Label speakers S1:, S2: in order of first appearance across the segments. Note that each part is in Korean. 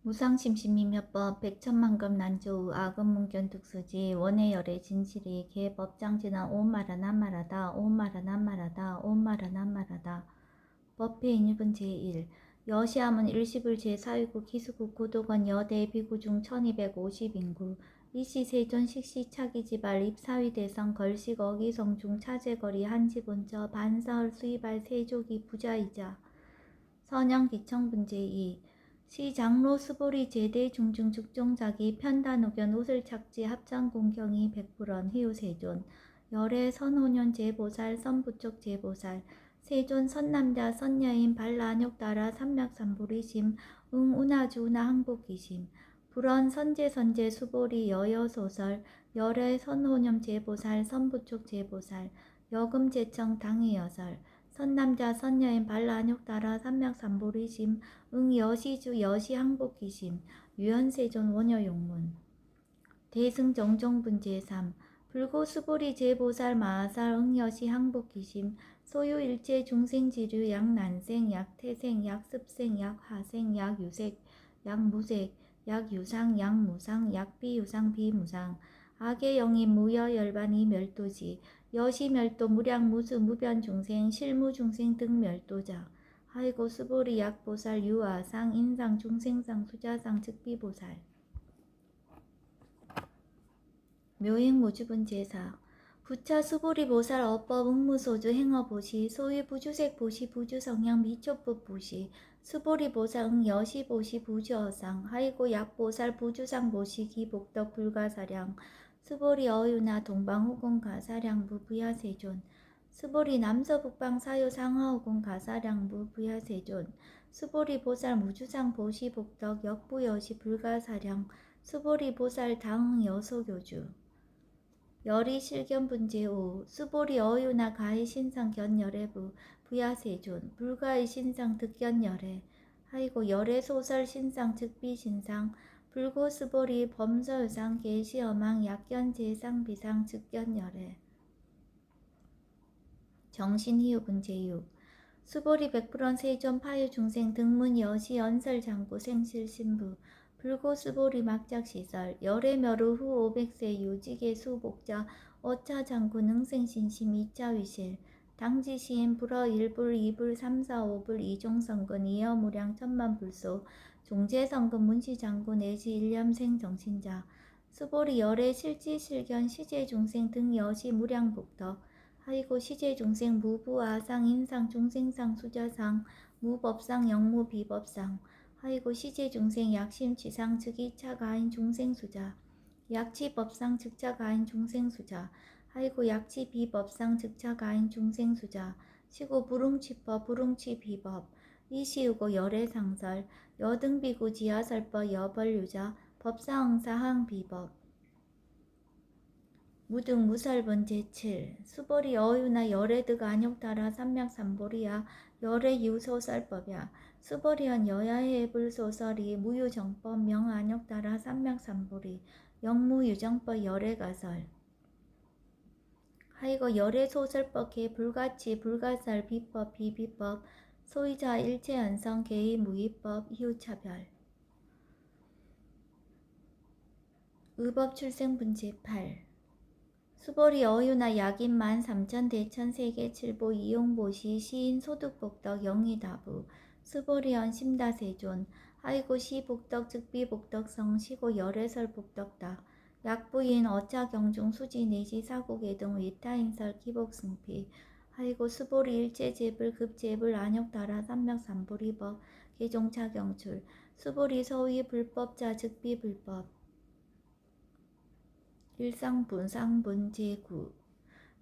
S1: 무상심심이몇법 백천만금 난조우 아금문견 특수지 원해열의 진실이 개법장진한 오마라 난말하다 오마라 난말하다 오마라 난말하다 법회 인유분 제1 여시함은 일시불 제4위구 기수국 고도건 여대비구중 1250인구 이시 세존 식시 차기지발 입사위 대성 걸식 어기성중 차제거리 한지본저 반사흘 수이발 세조기 부자이자 선영기청분 제2 시장로 수보리 제대 중중 죽종자기 편단우견 우슬착지 합장공경이 백불원 희우세존 열애 선호년 제보살 선부쪽 제보살 세존 선남자 선여인 발라안욕따라 삼맥삼보리심 응운하주 운하 항복기심 불원 선제선제 수보리 여여소설 열애 선호년 제보살 선부쪽 제보살 여금제청 당의여설 선남자 선여인 발라안욕따라 삼맥삼보리심 응여시주 여시항복기심 유연세존 원여용문 대승정종분 제3 불고수보리 제보살 마하살 응여시 항복기심 소유일체 중생지류 약난생 약태생 약습생 약하생 약유색 약무색 약유상 약무상 약비유상 비무상 악의 영인 무여열반이 멸도지 여시멸도 무량무수 무변중생 실무중생 등 멸도자 하이고 수보리 약보살 유아상 인상 중생상 수자상 즉비보살 묘행무주분 제사 부차 수보리 보살 어법 응무소주 행어보시 소위 부주색 보시 부주성향 미초법 보시 수보리 보살 응여시 보시 부주어상 하이고 약보살 부주상 보시 기복덕 불가사량 수보리 어유나 동방후공 가사량부 부야세존 수보리 남서북방 사유 상하후공 가사량부 부야세존 수보리 보살 무주상 보시 복덕 역부여시 불가사량 수보리 보살 당응 여소교주 열이 실견분 제5 수보리 어유나 가히 신상 견열애부 부야세존 불가히 신상 득견열애 하이고 열애 소설 신상 즉비 신상 불고 수보리 범서유상 계시어망 약견 제상 비상 즉견열애 정신희우분 제6 수보리 백불원 세존 파유 중생 등문 여시 연설 장구 생실 신부 불고 수보리 막작시설 열애 멸후 후 500세 유직의 수복자 어차 장구 능생신심 2차 위실 당지시인 불어 1불 2불 3, 4, 5불 2종성근 이여무량 천만불소 종제성근 문시장구 내시 일념생 정신자 수보리 열애 실지실견 시제중생 등 여시 무량복덕 하이고 시제중생 무부아상 인상 중생상 수자상 무법상 영무 비법상 하이고 시제중생 약심취상 즉이차가인 중생수자 약치법상 즉차가인 중생수자 하이고 약치비법상 즉차가인 중생수자 시고 불응취법 불응취비법 이시우고 열애상설 여등비구 지하설법 여벌유자 법사응사항비법 무등 무설분 제7 수보리 어유나 열애득 안욕따라 삼맥삼보리야 열애 유소설법야 수보리언 여야해 불소설이 무유정법 명안욕따라 삼맥삼보리 영무유정법 열애가설 하이거 열애소설법 개 불가치 불가설 비법 비비법 소이자 일체연성 개의 무위법 이유차별 의법 출생분 제8 수보리 어유나 약인 13,000 대천 세계 칠보 이용보시 시인 소득복덕 영의다부 수보리언 심다세존 하이고 시복덕 즉비복덕성 시고 열애설 복덕다 약부인 어차경중 수지 내시 사국의 등 위타인설 기복승피 하이고 수보리 일제제불 급제불 안욕따라 삼맥삼보리법 개종차경출 수보리 서위 불법자 즉비불법 일상분상분 제9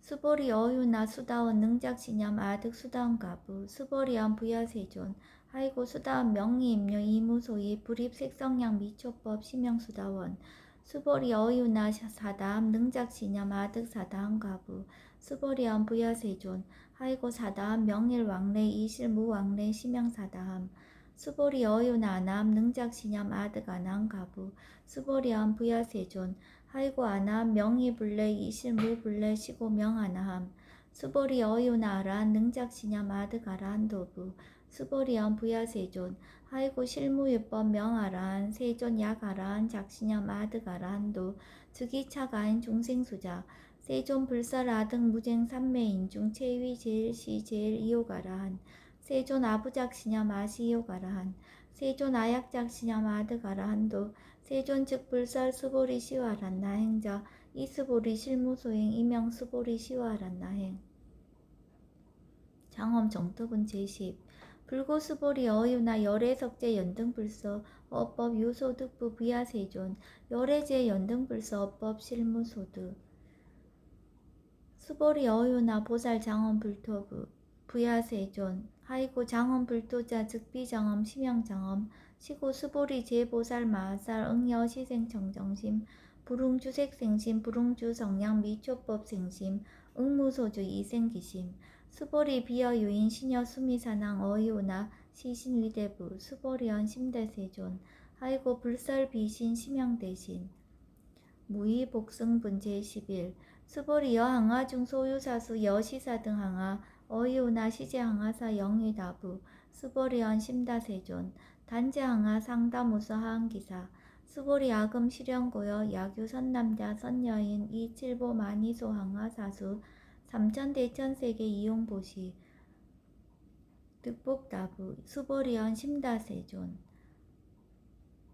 S1: 수보리 어유나 수다원 능작신념 아득 수다원 가부 수보리언 부야세존 하이고 수다원 명의임료 이무소이 불입색성량 미초법 심영수다원 수보리 어유나 사다함 능작신념 아득 사다함 가부 수보리언 부야세존 하이고 사다함 명일왕래 이실무왕래 심영사다함 수보리 어유나 아나함 능작신념 아득 아나함 가부 수보리언 부야세존 하이고 아나함 명의불래 이실무불래 시고 명아나함 수보리 어유나 아라한 능작신념 아득 아라한 도부 수보리언 부야세존 하이고 실무유법 명아라한 세존 약아라한 작신염 아득아라한도 즉위차가인 중생수자 세존 불사라등 무쟁 삼매인중 체위 제일시 제일 이요가라한 세존 아부작신염 아시이요가라한 세존 아약작신염 아득아라한도 세존 즉 불설 수보리 시와란나 행자 이수보리 실무소행 이명 수보리 시와란나 행 장엄 정토분 제10 불고수보리 어유나 열애석제 연등불서 어법 유소득부 부야세존 열애제 연등불서 어법 실무소득 수보리 어유나 보살 장엄 불토부 부야세존 하이고 장엄 불토자 즉비장엄 심양장엄 시고 수보리 제보살 마살 응여 시생청정심 불웅주색생심 불웅주성량 미초법 생심 응무소주 이생기심 수보리 비어유인 시녀 수미사낭 어이오나 시신위대부 수보리언 심대세존 하이고 불설 비신 심양대신 무의복승분 제11 수보리 여항아중 소유사수 여시사 등 항아 어이오나 시제항아사 영의다부 수보리언 심다세존 단제항아 상다무서 하항기사 수보리 아금 실현고여 야규 선남자 선여인 이칠보 만이소 항아 사수 삼천대천세계 이용보시 득복다부 수보리언 심다세존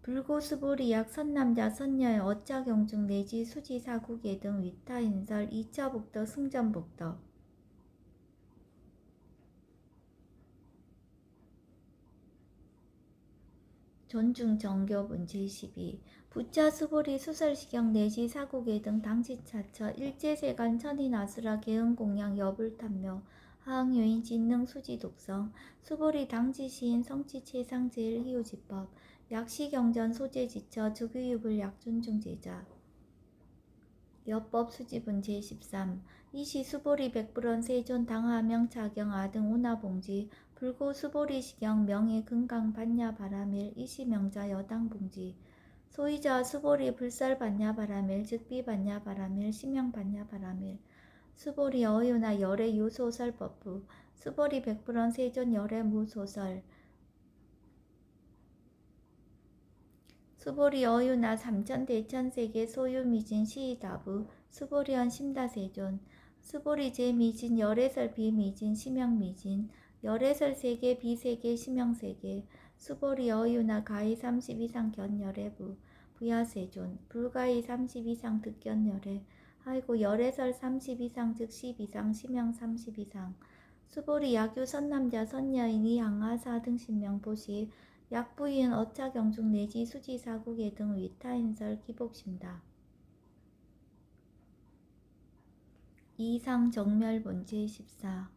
S1: 불고수보리약 선남자 선녀의 어짜경중 내지 수지사국예 등 위타인설 2차복덕 승전복덕 존중정교분 제12 부차수보리 수설시경 내지 사국예 등 당시차처 일제세간 천인아수라 개응공양 여불탐묘 하항요인 진능 수지독성 수보리 당지시인 성취체상 제일희우지법 약시경전 소재지처 즉위유불 약존중제자 여법 수지분 제13 이시 수보리 백불원 세존 당하명 차경 아등 운하봉지 불고 수보리 시경 명예 금강 반야 바라밀 이시 명자 여당 봉지 소이자 수보리 불살 반야 바라밀 즉비 반야 바라밀 심양 반야 바라밀 수보리 어유나 열애 유소설법부 수보리 백불원 세존 열애 무소설 수보리 어유나 삼천대천세계 소유미진 시이다부 수보리언 심다세존 수보리 제미진 열애설 비미진 심양미진 열애설 세계 비세계 심양세계 수보리 어유나 가히 30 이상 견열애부 부야세존 불가히 30 이상 득견열애 하이고 열애설 30 이상 즉 10 이상 심양 30 이상 수보리 야규 선남자 선여인이 항하사 등 신명보시 약부인 어차경중 내지 수지사국예 등 위타인설 기복심다. 이상 정멸본 제14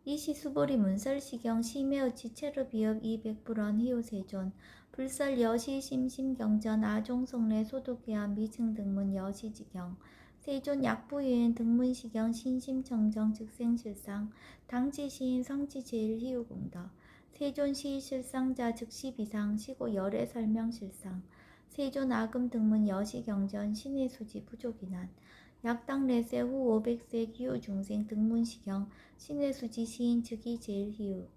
S1: 이시 수보리 문설시경 심해의 지체로 비업 200불원 희우세존 불설 여시 심심경전 아종성례 소독계한 미층 등문 여시지경 세존 약부인 등문시경 신심청정 즉생실상 당지시인 성지제일희우공덕 세존 시실상자 즉시 비상 시고 열애 설명실상 세존 아금 등문 여시경전 신의 수지 부족이난 약당 레세 후 500세 기후 중생 등문시경 신의 수지 시인 즉이 제일 희우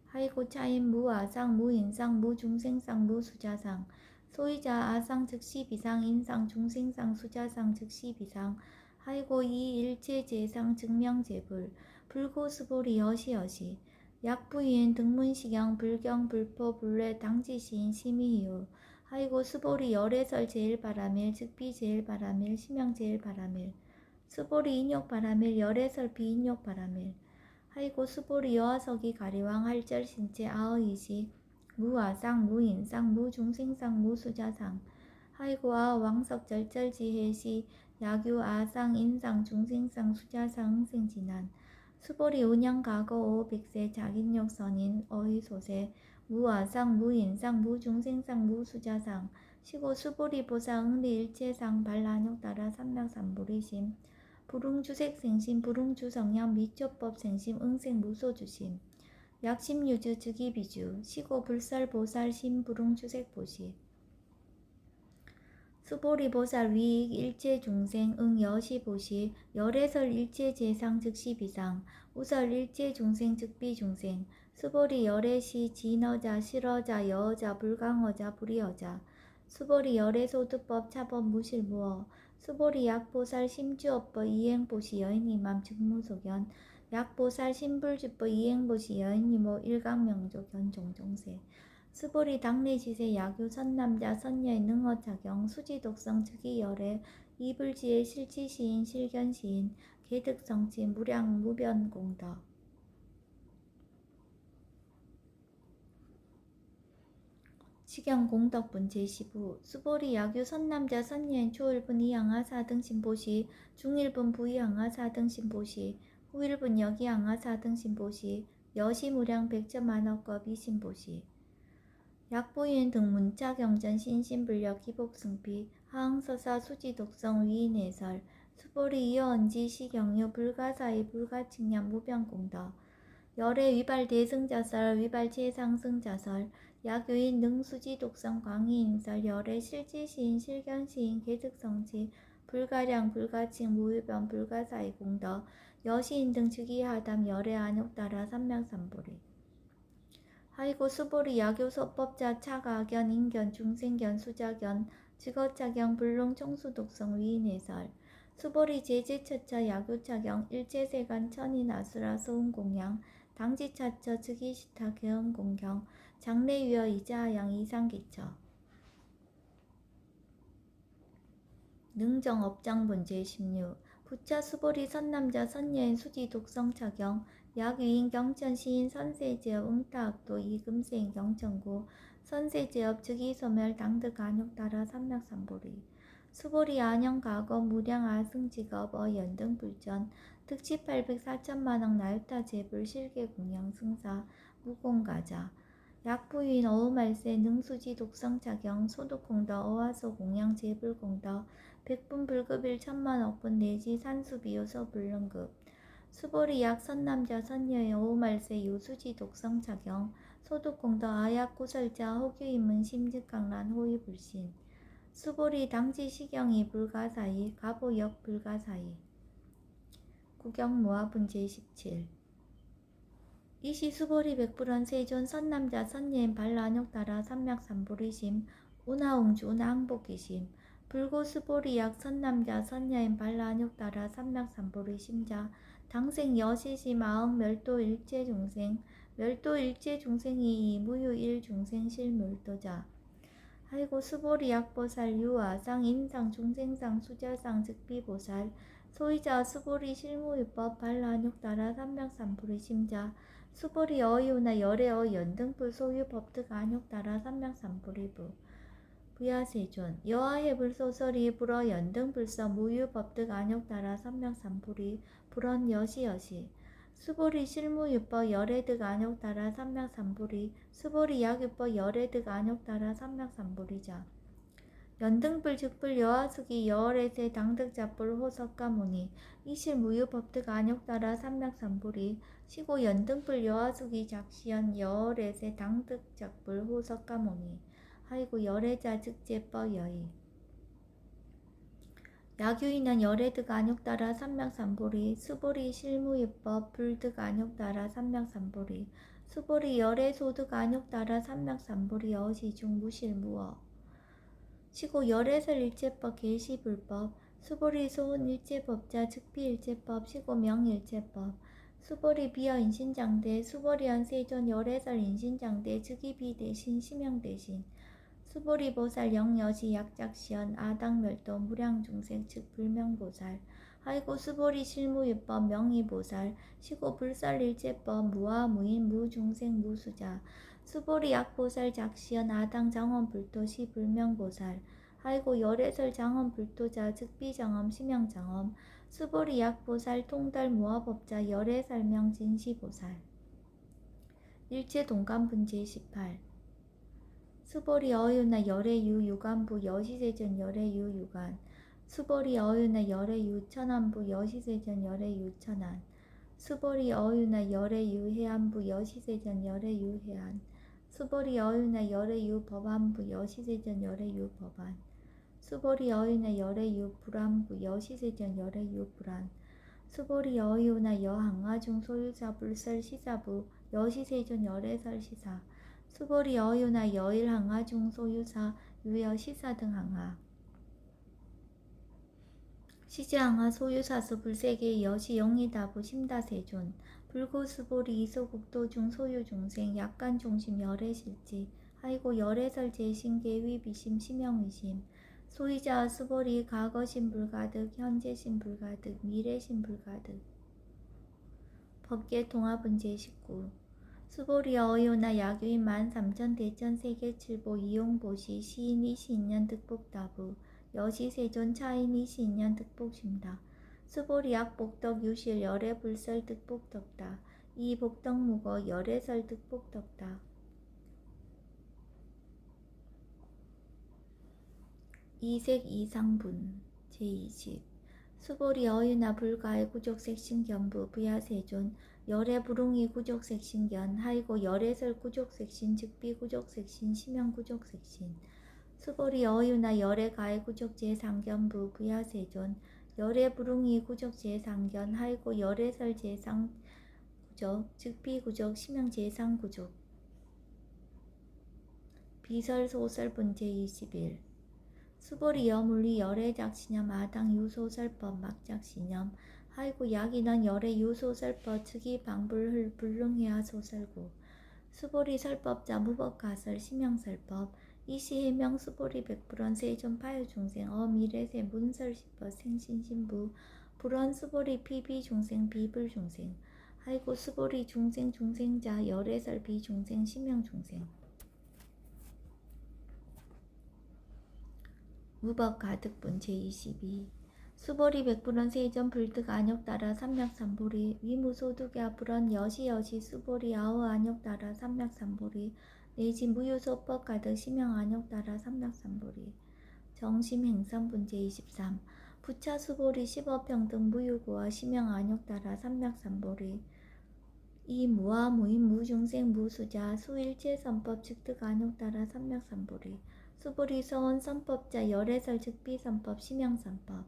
S1: 하이고 차인 무아상 무인상 무중생상 무수자상 소이자 아상 즉시 비상 인상 중생상 수자상 즉시 비상 하이고 이 일체 제상 증명제불 불고수보리 여시여시 약부인 등문시경 불경 불포 불례 당지시인 심의이유 하이고 수보리 열애설 제일바라밀 즉비 제일바라밀 심양 제일바라밀 수보리 인욕바라밀 열애설 비인욕바라밀 하이고 수보리 여하석이 가리왕 할절 신체 아의이시 무아상 무인상 무중생상 무수자상 하이고 아 왕석 절절지혜시 야규 아상 인상 중생상 수자상 응생진한 수보리 운영가거 500세 자긴욕선인 어휘소세 무아상 무인상 무중생상 무수자상 시고 수보리 보사 응리일체상 발란욕 따라 삼명삼보리심 불웅주색생심 불웅주성량 미초법 생심 응생 무소주심 약심유주 즉이비주 시고 불설 보살 심 불웅주색보시 수보리 보살 위익 일체 중생 응 여시 보시 열애설 일체 재상 즉시 비상 우설 일체 중생 즉비 중생 수보리 열애시 진어자 실어자 여어자 불강어자 불이어자 수보리 열애소득법 차법 무실무어 수보리 약보살 심주업법 이행보시 여인이맘 즉무소견 약보살 신불주법 이행보시 여인이모 일강명조견 종종세 수보리 당내지세 야교 선남자 선녀의 능어차경 수지독성 즉이열애 이불지의 실치시인 실견시인 개득성치 무량 무변공덕 시경 공덕분 제15 수보리 야교 선남자 선녀인 초일분 이양하 사등신보시 중일분 부이양하 사등신보시 후일분 여기양하 사등신보시 여시무량 백점만억겁 이신보시 약부인 등 문자경전 신신불력 기복승피 하항서사 수지독성 위인해설 수보리 이어언지 시경유 불가사의 불가측량 무변공덕 열애 위발 대승자설 위발 최상승자설 야교인 능수지 독성 광희인설 열애 실지시인 실견시인 개득성지 불가량 불가칭 무위변 불가사의 공덕 여시인 등 즉위하담 열애 안욕따라 삼명삼보리 하이고 수보리 야교소법자 차가견 인견 중생견 수자견 직어차경 불능 총수독성 위인해설 수보리 제제처처 야교차경 일제세간 천인아수라 소음공양 당지차처 즉위시타 계엄공경 장래위어 이자하양 이상기처 능정업장분 제16 부차 수보리 선남자 선녀인 수지 독성차경 약위인 경천시인 선세제업 응타학도 이금세인 경천구 선세제업 즉위소멸 당득 안욕따라 삼맥삼보리 수보리 안영가거 무량 아승직업 어연등 불전 득치 800 4천만억 나유타 제불 실계공양 승사 무공가자 약부인 어우말세 능수지 독성차경 소득공덕 어화소 공양 제불공덕 백분불급일 천만억분 내지 산수비요소 불능급 수보리 약 선남자 선녀의 어우말세 요수지 독성차경 소득공덕 아약구설자 호규인문 심직강란 호위불신 수보리 당지시경이 불가사이 가보역 불가사이 구경무화분 제17 이시 수보리 백불원 세존 선남자 선녀인 발라안욕따라 삼맥삼보리심 운하웅주 운하항복기심 불고 수보리 약 선남자 선녀인 발라안욕따라 삼맥삼보리심자 당생 여시심 아흥 멸도 일체중생 멸도 일체중생이 무유 일중생 실멸도자 하이고 수보리 약보살 유아상 인상 중생상 수자상 즉비보살 소이자 수보리 실무유법 발라안욕따라 삼맥삼보리 심자 수보리 어이우나 열애어 연등불 소유 법득 안욕따라 삼맥삼보리부 부야세존 여하해불 소설이 불어 연등불서 무유 법득 안욕따라 삼맥삼보리 불언 여시여시 수보리 실무유법 열애득 안욕따라 삼맥삼보리 수보리 약유법 열애득 안욕따라 삼맥삼보리자 연등불 즉불 여하수기 여월에세 당득잡불 호석가모니 이실 무유법득 안욕따라 삼맥삼보리 시고 연등불 여하수기 작시연 여월에세 당득잡불 호석가모니 하이고 열애자 즉제법 여의 야규인은 열애득 안욕따라 삼맥삼보리 수보리 실무유법 불득 안욕따라 삼맥삼보리 수보리 열애소득 안욕따라 삼맥삼보리 어시중 무실무어 시고 열애설 일체법 계시불법 수보리 소은 일체법자 즉비일체법 시고 명일체법 수보리 비어 인신장대 수보리연 세존 열애설 인신장대 즉위비 대신 심형 대신 수보리 보살 영여시 약작시연 아당멸도 무량중생 즉 불명보살 하이고 수보리 실무유법 명의보살 시고 불설일체법 무아무인 무중생 무수자 수보리 약보살 작시연 아당 장엄불토시 불명보살 하이고 열애설 장엄불토자 즉비장엄 심형장엄 수보리 약보살 통달 무아법자 열애설명 진시보살 일체동감분 제18 수보리 어유나 열애유 유간부 여시세전 열애유 유간 수보리 어유나 열애유 천안부 여시세전 열애유 천안 수보리 어유나 열애유 해안부 여시세전 열애유 해안 수보리 어유나 열애유 법안부 여시세전 열애유 법안 수보리 어유나 열애유 불안부 여시세전 열애유 불안 수보리 어유나 여항아중 소유자 불설 시사부 여시세존 열애설 시사 수보리 어유나 여일 항하 중소유사 유여 시사 등 항하 시지항하 소유사수 불세계 여시 영이다부 심다세존 불고수보리 이소국도 중소유 중생 약간 중심 열애실지 하이고 열애설 제신계위 비심 심영위심 소이자 수보리 과거심 불가득 현재심 불가득 미래심 불가득 법계 통합은 제19 수보리 어요나 야규인 13,000 대천 세계칠보 이용보시 시인 22년 득복다부 여시세존 차인 22년 득복심다 수보리 약복덕 유실 열애 불설 득복덕다 이 복덕무거 열애설 득복덕다 이색 이상분 제20 수보리 어유나 불가의 구족색신견부 부야세존 열애 불웅이 구족색신견 하이고 열애설 구족색신 즉비 구족색신 심형 구족색신 수보리 어유나 열애 가의 구족 제상견부 부야세존 열애 불웅이 구족 제상견 하이고 열애설 제상 구족 즉비 구족 심형 제상 구족 비설 소설 분제 21 수보리 여물리 열애 작신염 아당 유소설법 막작신염 하이고 약인원 열애 유소설법 즉위 방불 불능해야 소설고 수보리 설법자 무법가설 심형설법 이시해명 수보리 백불원 세존 파유중생 어미래세 문설시법 생신신부 불원 수보리 피비중생 비불중생 하이고 수보리 중생 중생자 열애설 비중생 심형중생 무법 가득분 제22 수보리 백불원 세전 불득 안욕 따라 삼맥삼보리 위무소득야 불원 여시여시 수보리 아우 안욕 따라 삼맥삼보리 내지 무유소법 가득 심형 안욕 따라 삼맥삼보리 정심행선분 제23 부차 수보리 십업평등 무유고와 심형 안욕 따라 삼맥삼보리 이 무와 무인 무중생 무수자 수일체선법 즉득 안욕 따라 삼맥삼보리 수보리 서원 선법자 열애설 즉비 선법 심형 선법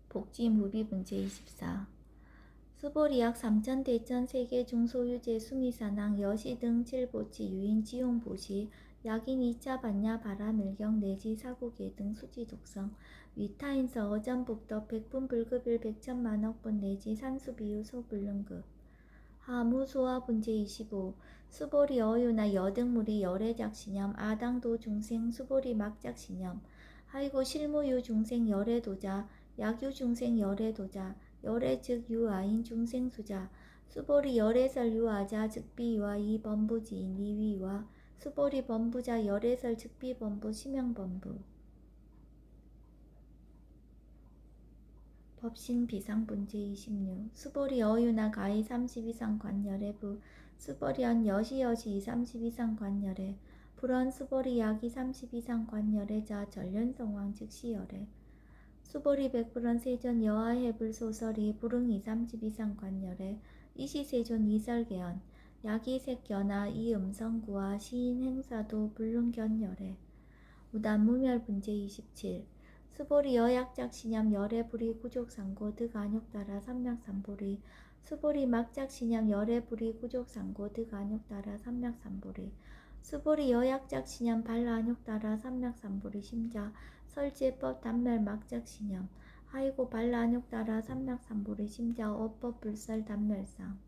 S1: 복지 무비 문제 24 수보리 약 3천 대천 세계 중소유제 수미사낭 여시 등 칠보치 유인 지용보시 약인 2차 반야 바라밀경 내지 사고계 등 수지 독성 위타인서 어전복덕 백분 불급일 백천만억분 내지 산수비유 소불능급 하무소화 분제 25 수보리 어유나 여등물이 열애작신염 아당도 중생 수보리 막작신염 하이고 실무유 중생 열애도자 약유 중생 열애도자 열애 즉 유아인 중생수자 수보리 열애설 유아자 즉비유아 이범부지인 이위와 수보리 범부자 열애설 즉비범부 심형범부 법신 비상분제 26 수보리 어유나 가히 30 이상 관열애부 수보리언 여시여시 30 이상 관열애 불원 수보리 약이 30 이상 관열애자 전련성왕 즉시열애 수보리 백불원 세존 여하해불 소설이 불응이 30 이상 관열애 이시세존 이설개연 약이 색견하 이음성구와 시인 행사도 불능견열애 무단무멸분제 27 수보리 여약작신염 열애불이 구족상고 득 안욕 따라 삼맥삼보리 수보리 막작신염 열애불이 구족상고 득 안욕 따라 삼맥삼보리 수보리 여약작신염 발안욕 따라 삼맥삼보리 심자 설제법 단멸 막작신염 하이고 발안욕 따라 삼맥삼보리 심자 어법 불설 단멸상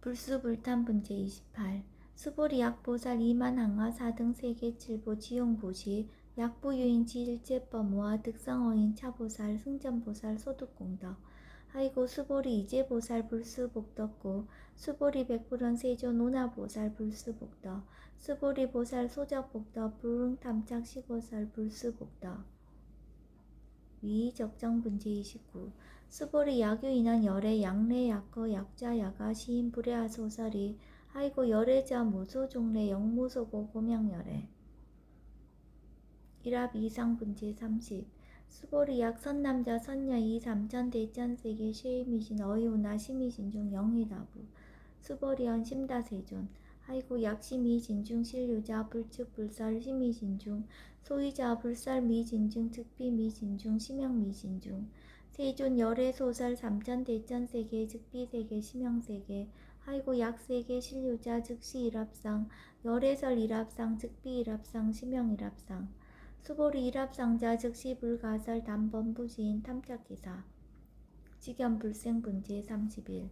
S1: 불수불탄 분제 28 수보리 약보살 이만항하 4등 세계칠보 지용보시 약부유인 지일제법 모아 득성어인 차보살 승전보살 소득공덕 하이고 수보리 이제보살 불수복덕고 수보리 백불원 세조 노나보살 불수복덕 수보리 보살 소적복덕 불응탐착 시보살 불수복덕 위적정분제 29 수보리 약유인원 열애 양례 약거 약자 야가 시인 불애하 소설이 하이고 열애자 무소종례 영무소고 고명열애 일합 이상분제 30 수보리 약 선남자 선녀 이 3천 대천세계 쉐이미신 어이우나 시미신 중 영이다부 수보리언 심다세존 하이고 약심이 진중 실류자 불측 불설 심이 진중 소이자 불설 미진중 즉비 미진중 심형 미진중 세존 열의 소설 삼천 대천 세계 즉비 세계 심형 세계 하이고 약세계 실류자 즉시 일합상 열애설 일합상 즉비 일합상 심형 일합상 수보리 일합상자 즉시 불가설 단번 부지인 탐착기사 직연 불생분제 31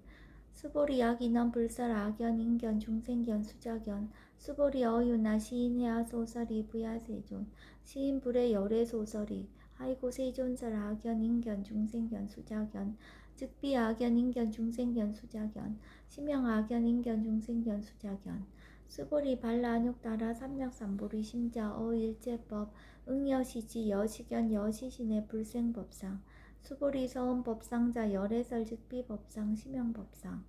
S1: 수보리 약인원 불설 악연 인견 중생견 수자견 수보리 어유나 시인 해야 소설이 부야 세존 시인 불의 열애 소설이 하이고 세존설 악연 인견 중생견 수자견 즉비 악연 인견 중생견 수자견 심형 악연 인견 중생견 수자견 수보리 발라안욕 따라 삼맥삼보리 심자 어일제법 응여시지 여시견 여시신의 불생법상 수보리 서원법상자 열애설 즉비법상 심형법상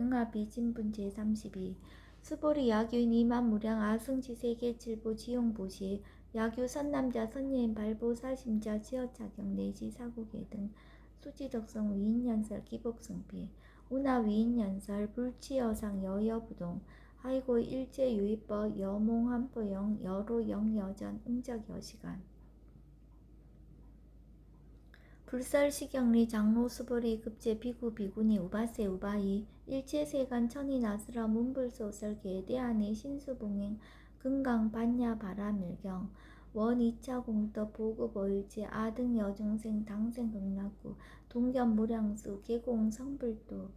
S1: 응합이 진분 제32 수보리 야규인 이만무량 아승지 세계칠보 지용보시 야규 선남자 선예인 발보 사심자 지어차경 내지 사고계 등 수지덕성 위인연설 기복성비 운하 위인연설 불치여상 여여부동 하이고 일제유의법 여몽한포영 여로영여전 응적여시간 불설시경리 장로 수보리 급제 비구 비구니 우바세 우바이 일체세간 천이 나스라 문불소설 계대안의 신수봉행 금강 반야 바라밀경 원 2차 공덕 보급 어일제 아등 여중생 당생 극락구 동견 무량수 계공 성불도